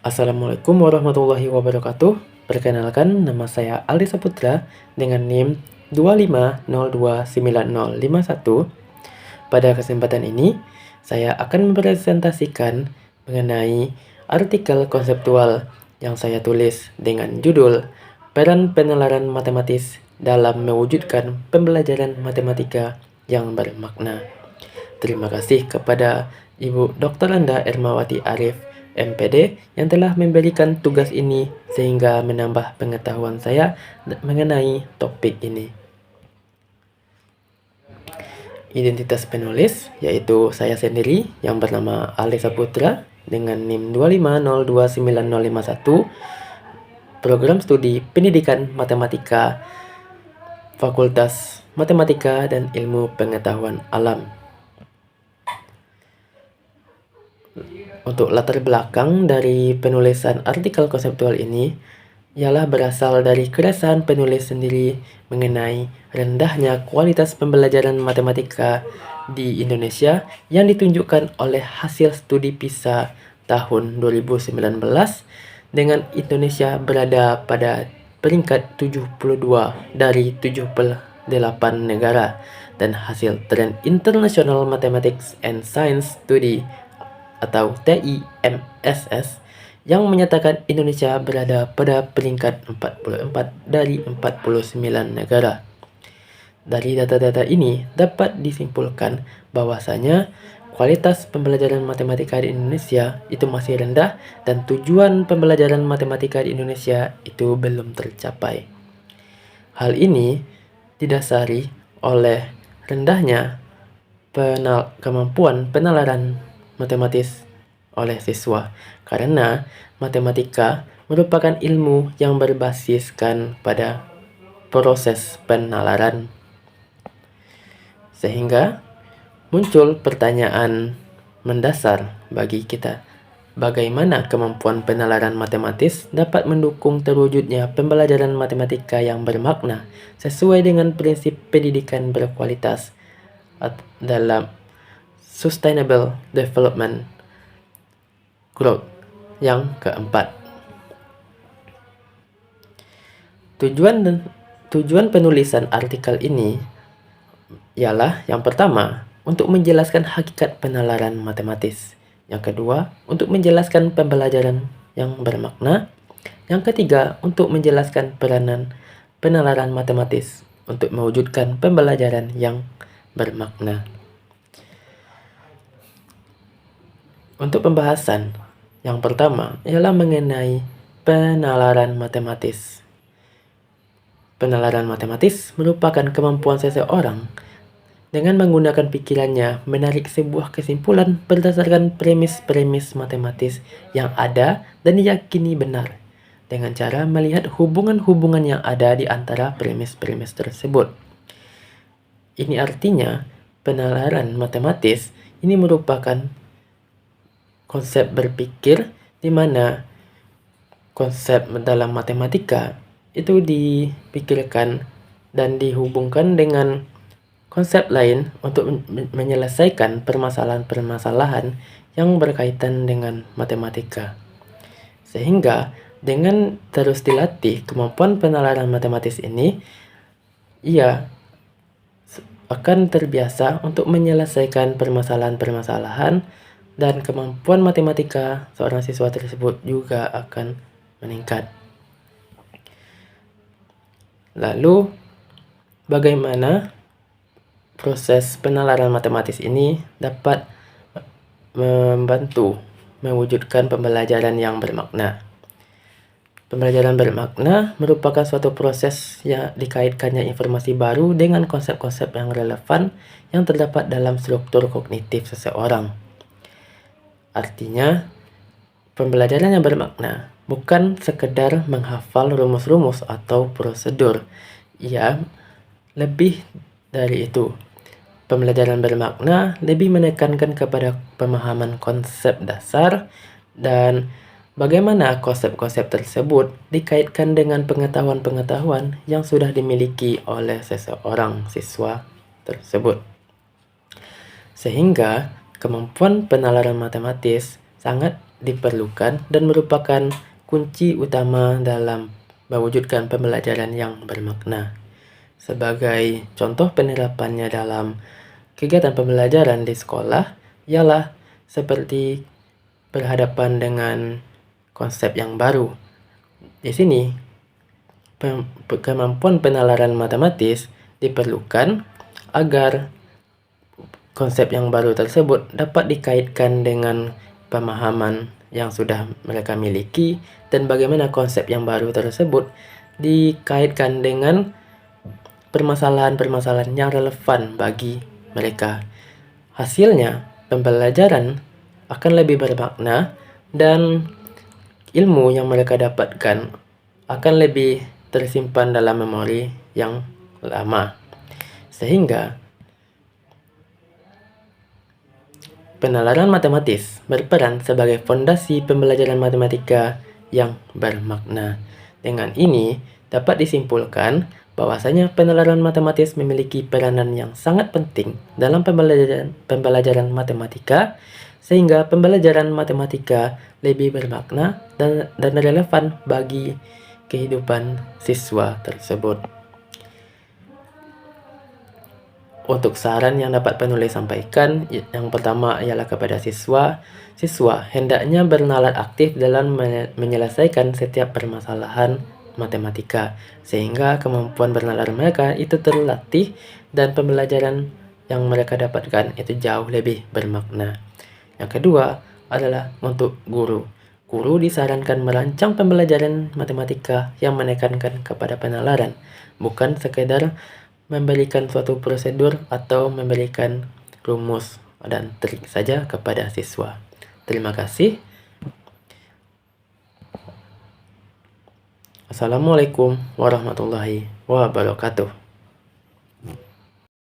Assalamualaikum warahmatullahi wabarakatuh. Perkenalkan, nama saya Aldi Saputra dengan NIM 250290051. Pada kesempatan ini, saya akan mempresentasikan mengenai artikel konseptual yang saya tulis dengan judul Peran Penalaran Matematis dalam Mewujudkan Pembelajaran Matematika yang Bermakna. Terima kasih kepada Ibu Dr. Anda Ermawati Arif, MPD, yang telah memberikan tugas ini sehingga menambah pengetahuan saya mengenai topik ini. Identitas penulis yaitu saya sendiri yang bernama Ali Saputra dengan NIM 250290051, program studi pendidikan matematika, Fakultas Matematika dan Ilmu Pengetahuan Alam. Untuk latar belakang dari penulisan artikel konseptual ini ialah berasal dari keresahan penulis sendiri mengenai rendahnya kualitas pembelajaran matematika di Indonesia yang ditunjukkan oleh hasil studi PISA tahun 2019 dengan Indonesia berada pada peringkat 72 dari 78 negara, dan hasil Trend International Mathematics and Science Study atau TIMSS yang menyatakan Indonesia berada pada peringkat 44 dari 49 negara. Dari data-data ini dapat disimpulkan bahwasanya kualitas pembelajaran matematika di Indonesia itu masih rendah dan tujuan pembelajaran matematika di Indonesia itu belum tercapai. Hal ini didasari oleh rendahnya kemampuan penalaran matematis oleh siswa, karena matematika merupakan ilmu yang berbasiskan pada proses penalaran. Sehingga muncul pertanyaan mendasar bagi kita, bagaimana kemampuan penalaran matematis dapat mendukung terwujudnya pembelajaran matematika yang bermakna sesuai dengan prinsip pendidikan berkualitas dalam Sustainable Development Growth. Yang keempat, tujuan penulisan artikel ini ialah yang pertama, untuk menjelaskan hakikat penalaran matematis. Yang kedua, untuk menjelaskan pembelajaran yang bermakna. Yang ketiga, untuk menjelaskan peranan penalaran matematis untuk mewujudkan pembelajaran yang bermakna. Untuk pembahasan yang pertama ialah mengenai penalaran matematis. Penalaran matematis merupakan kemampuan seseorang dengan menggunakan pikirannya menarik sebuah kesimpulan berdasarkan premis-premis matematis yang ada dan diyakini benar, dengan cara melihat hubungan-hubungan yang ada di antara premis-premis tersebut. Ini artinya penalaran matematis ini merupakan konsep berpikir di mana konsep dalam matematika itu dipikirkan dan dihubungkan dengan konsep lain untuk menyelesaikan permasalahan-permasalahan yang berkaitan dengan matematika. Sehingga dengan terus dilatih kemampuan penalaran matematis ini, ia akan terbiasa untuk menyelesaikan permasalahan-permasalahan, dan kemampuan matematika seorang siswa tersebut juga akan meningkat. Lalu, bagaimana proses penalaran matematis ini dapat membantu mewujudkan pembelajaran yang bermakna? Pembelajaran bermakna merupakan suatu proses yang dikaitkannya informasi baru dengan konsep-konsep yang relevan yang terdapat dalam struktur kognitif seseorang. Artinya, pembelajaran yang bermakna bukan sekedar menghafal rumus-rumus atau prosedur. Ia lebih dari itu. Pembelajaran bermakna lebih menekankan kepada pemahaman konsep dasar dan bagaimana konsep-konsep tersebut dikaitkan dengan pengetahuan-pengetahuan yang sudah dimiliki oleh seseorang siswa tersebut. Sehingga kemampuan penalaran matematis sangat diperlukan dan merupakan kunci utama dalam mewujudkan pembelajaran yang bermakna. Sebagai contoh penerapannya dalam kegiatan pembelajaran di sekolah ialah seperti berhadapan dengan konsep yang baru. Di sini, kemampuan penalaran matematis diperlukan agar konsep yang baru tersebut dapat dikaitkan dengan pemahaman yang sudah mereka miliki dan bagaimana konsep yang baru tersebut dikaitkan dengan permasalahan-permasalahan yang relevan bagi mereka. Hasilnya, pembelajaran akan lebih bermakna dan ilmu yang mereka dapatkan akan lebih tersimpan dalam memori yang lama. Sehingga penalaran matematis berperan sebagai fondasi pembelajaran matematika yang bermakna. Dengan ini, dapat disimpulkan bahwasanya penalaran matematis memiliki peranan yang sangat penting dalam pembelajaran matematika, sehingga pembelajaran matematika lebih bermakna dan relevan bagi kehidupan siswa tersebut. Untuk saran yang dapat penulis sampaikan, yang pertama ialah kepada siswa hendaknya bernalar aktif dalam menyelesaikan setiap permasalahan matematika, sehingga kemampuan bernalar mereka itu terlatih dan pembelajaran yang mereka dapatkan itu jauh lebih bermakna. Yang kedua adalah untuk guru. Guru disarankan merancang pembelajaran matematika yang menekankan kepada penalaran, bukan sekedar memberikan suatu prosedur atau memberikan rumus dan trik saja kepada siswa. Terima kasih. Assalamualaikum warahmatullahi wabarakatuh.